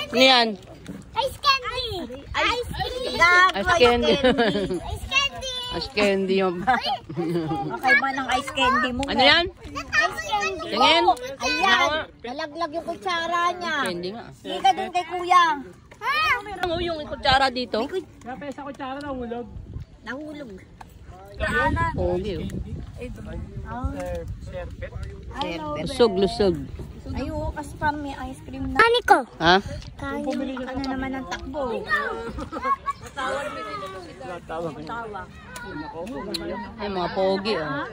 Ano yan? Ice candy! Ice candy! Ice candy. Ice candy! Ice candy yung... Okay ba ng ice candy mo? Ano yan? Ice candy! Tingin? Ayan! Nalaglag yung kutsara niya. Candy nga. Hindi ka dun kay kuya. Ano yung kutsara dito? Kaya sa kutsara nahulog. Nahulog. Pogi oh. Serpet. Lusog. Ay, oo, kasi parang may ice cream na. Kani ko! Ha? Kanin ka na naman ng takbo. Tawa. Ay, mga pogi oh.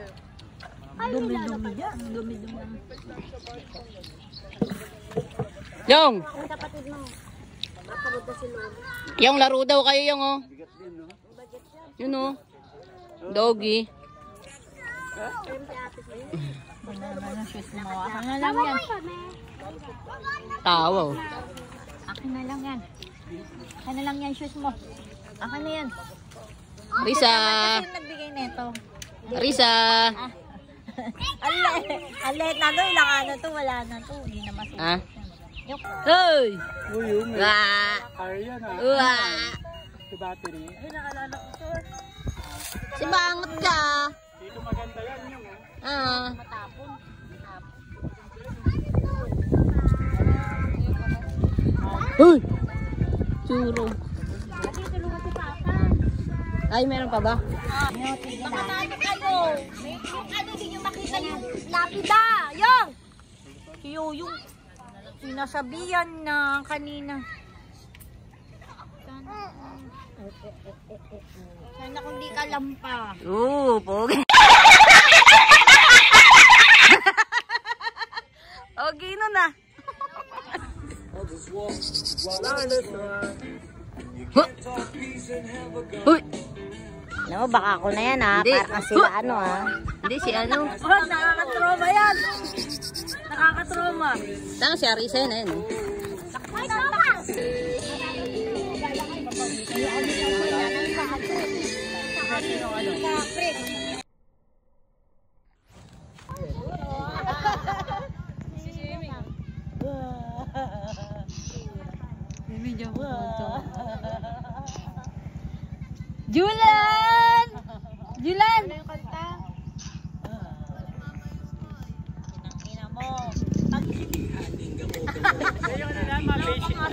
Dumi-dumi yan. Dumi-dumi. Yung! Yung laro daw kayo yung oh. Yun oh. Doggy. Akin na lang yan. Tawa oh. Akin na lang yan. Akin na lang yan, shoes mo. Akin na yan. Risa! Kasi yung nagbigay nito. Risa! Alet na to, ilang ano to, wala na to. Hindi na masulit. Ha? Yung Hoy! Uy, may Wah! Aryan ah. Wah! Sa battery. Ay, nakalala ko to. Si bangot ka! Dito maganda yan yung Ah. Uy! Churo. Ay, meron pa ba? Makatalo kayo. Yung ano, din yung makita yung lapida. Yung sinasabihan na kanina. Sana kung di ka lampa. Oo, pogi. Okay nun ah. Uy! No, baka ako na yan ha. Hindi. Para sila ano ha. Hindi si ano. Oh, nakakatroma yan. Nakakatroma. Saan si Arisa yun eh. Ay, tama. Julan! Julan! Ano yung kanta? Ina mo. yung ano lang, mga basic na.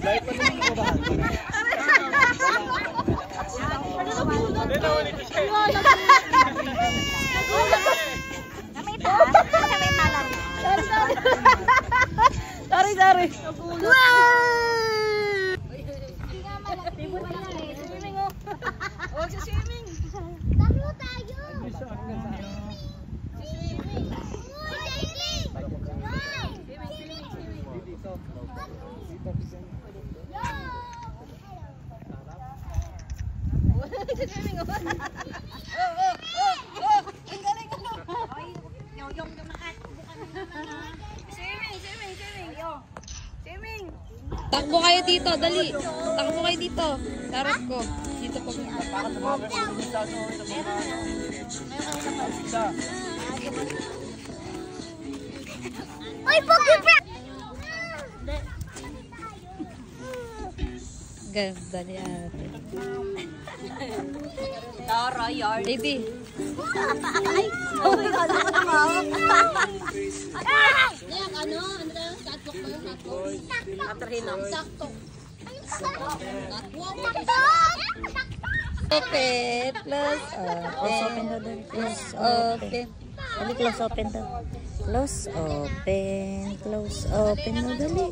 Live pa din ang babahan. Hindi na ulit siya. Namay pa? Namay pa lang. Sorry. Huwag sa swimming. Damo tayo! Takbo kayo dito, dali. Takbo kayo dito. Sarap ko. Dito po. Uy, Pogi Bra! Ganda ni ate. Tara, yard. Baby. Ay! Oh my God, ako nakawak. Ano na? Catwalk ba yung catwalk? Atrahinang. Sakto. Okay, plus open. Plus open. Dali, close open to. Close open na dali.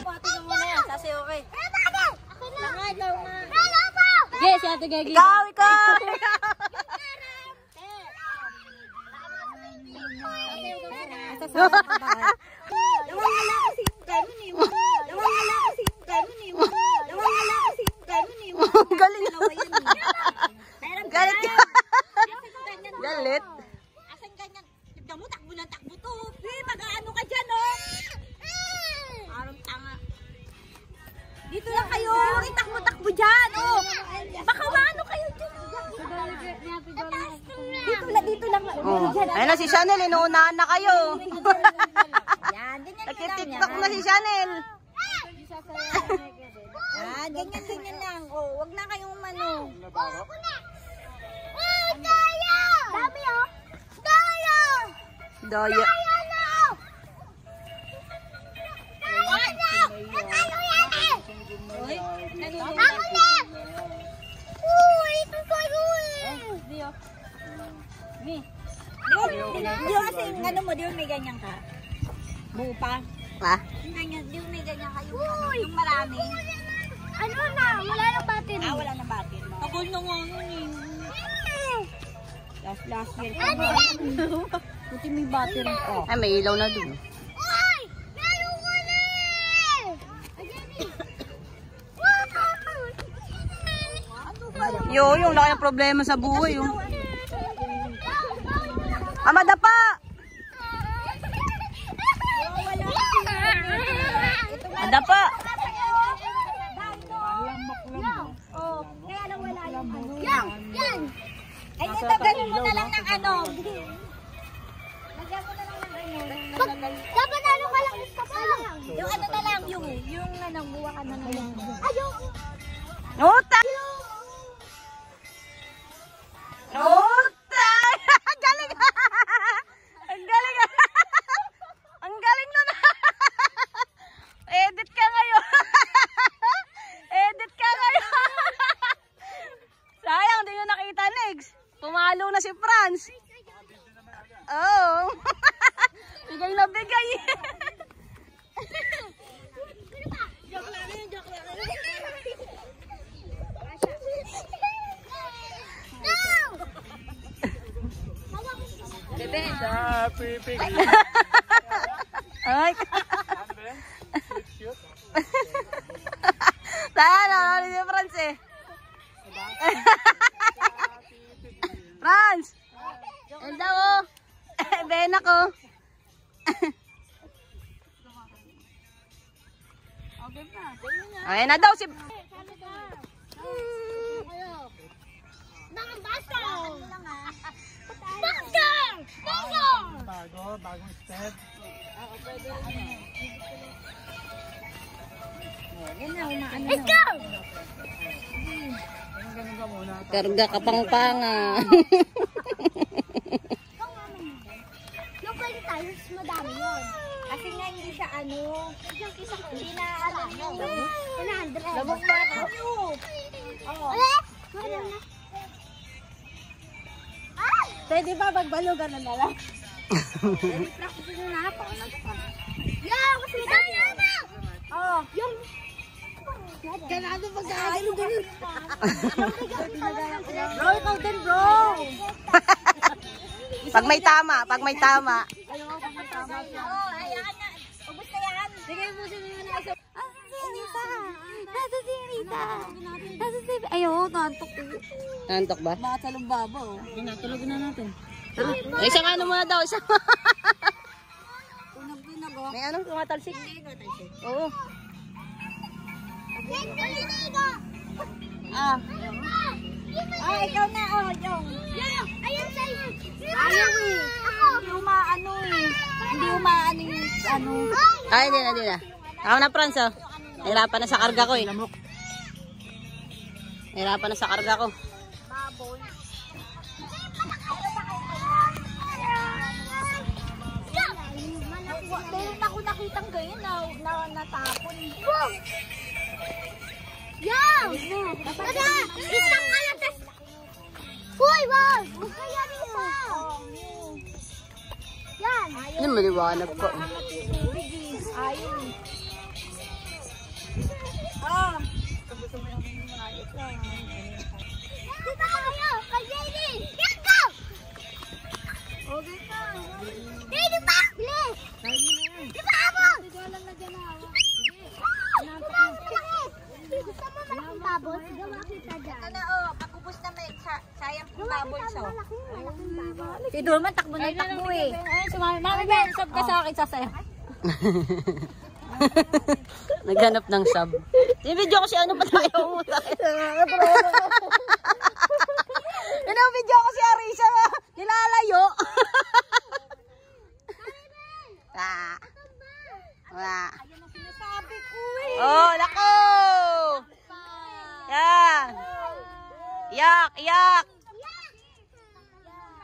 Pati mo muna yan, kasi okay. Ikaw nga. Yes, ate Gagi. Ikaw! Nawawala kasi yung ganun eh. Nawawala kasi yung ganun eh. Nawawala kasi yung ganun eh. Galing. Dalawa yun eh. Meron ka Galit na. ka. Asan ganyan? Galit. Asan ganyan? Tignan mo, takbo ng takbo to. Mag-ano ka dyan oh. Parang tanga. Dito lang kayo. Itakbo-takbo dyan oh. Baka Oh. Ayun na si Chanel, inuunahan na kayo. Yan, ganyan lang Nagtitiktok na si Chanel. Yan, ganyan lang. Oh, wag na kayong umano. Oh, tayo! Dami oh! Tayo! Daya. Ako na! Uy, ito sa'yo eh! Di ba kasi ano mo, di ba may ganyan ka? Buo pa. Ha? Yung ganyan, di ba may ganyan ka? Yung marami. Ano na? Wala na battery. Ah, wala na bakit. Ako na nga nun eh. Last year. Ano yan? Buti may battery. Oh. Ay, may ilaw na dun. Uy! Lalo ko na! Ayan eh! Yo, yung laki ng problema sa buhay. Oh. Madapa! Madapa! Oh, kaya lang wala yung ano. Yan! Ay, ito, ganun mo na lang ng ano. Lagyan mo na lang ng ano. Dapat ano ka lang isa pa lang. Yung ano na lang, yung ano, buwa ka na lang. Ayaw! Nuta! Nuta! Galing! Ang galing! Ang galing nun! Edit ka ngayon! Edit ka ngayon! Sayang, di nyo nakita next. Pumalo na si Franz. Oh! Bigay na bigay! Happy pig. Ay! Shoot. Tahan, ano si Franz eh? Franz! Yan daw oh! Ben ako! Ayan na daw si... Mga basta! Basta! Basta! Bagong step. Let's go! Karga kapang-panga. Yung pwede tayo, madami yun. Kasi nga hindi siya ano. Hindi na ano. 100. Labog na ako. Oo. Pwede ba magbalugan na lang? Practice na ako. Yo! Kasi tayo na! Oo. Yung... Kailangan mag-aalo ganun. Bro, ikaw din bro. Pag may tama, pag may tama. Oo, ayan na. Ubus na yan. Sige, ubusin mo na isa. Nasa si Rita! Nasa si... Ayaw, nantok ko. Nantok ba? Baka sa lumbabo. Tinatulog na natin. Isang ano muna daw, isang... Unag-unag o. May anong tumatalsik? Oo. Ah. Ah, ikaw na. Oh, yung. Ayun sa'yo! Ayaw eh. Hindi umaano eh. Hindi umaano yung ano. Ay, hindi na, hindi na. Ako na, Franz, oh. Nahirapan na sa karga ko, eh. Nahirapan na sa karga ko. Baboy. Meron ako nakitang ganyan na natapon. Boom! Yo! Tara! Isang kalatas! Hoy, wow! Huwag kaya Rita! Yan! Ano, maliwanag po. Ayaw. Ah. Dito tayo! Kay JD! Let's go! Okay ka. JD pa! Bilis! Di ba ako? Gusto mo malaking babot? Gawa kita dyan. Ano oh, pagkubos na may sayang kong baboy so. Malaking babot. Si Dorman takbo na takbo eh. Ay, sumami. Mami Ben, sab ka sa akin sasaya. Naghanap ng sub. I-video ko si ano pa tayo mo. Video ko si Arisa. Nilalayo. Yak, yak.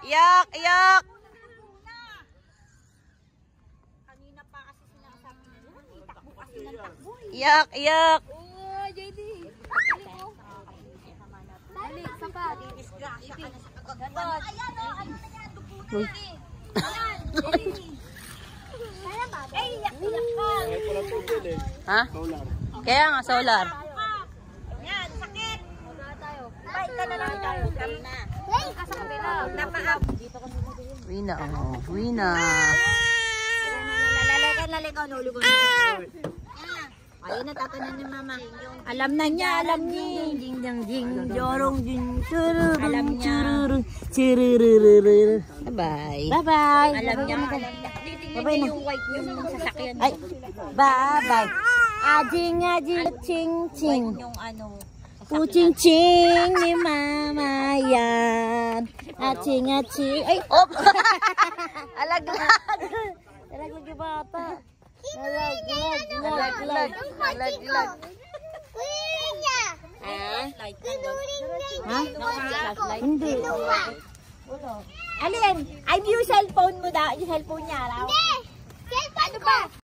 Yak, yak. Kanina pa kasi sinasabi nila. Takbo kasi ng takbo. Yak, yak. Oh, JD. Dali, isa pa. Disgrasya ka na sa kagagawa. Ayan o, ano na yan? Dupunan na eh. Ayan, JD. Kaya ba? Eh, iyak-iyak ka. Ha? Kaya nga, solar. Yan, sakit. Bye ka na lang tayo. Kami na. Hey! Ka sa kabila. Napaab. Uwi na, oh. Uwi na. Lalagaw na ulo ko. Ayun na, tatanan ni mama. Alam na niya, alam niya. Jing, jing, jing, jorong, jing, chururung, alam niya. Bye-bye. Bye-bye. Alam niya. Bye-bye na. Yung white yung sasakyan. Ay, bye-bye. Ajing, ajing, ching, ching. Yung ano, Kuching, ching ni mama yan. Aching, aching. Ay, op! Alaglag. talaglag yung bata. Alaglag. Alaglag. Kunin niya! Ha? Hindi. Alin? Ay, yung cellphone mo daw. Yung cellphone niya. Hindi! Cellphone ko!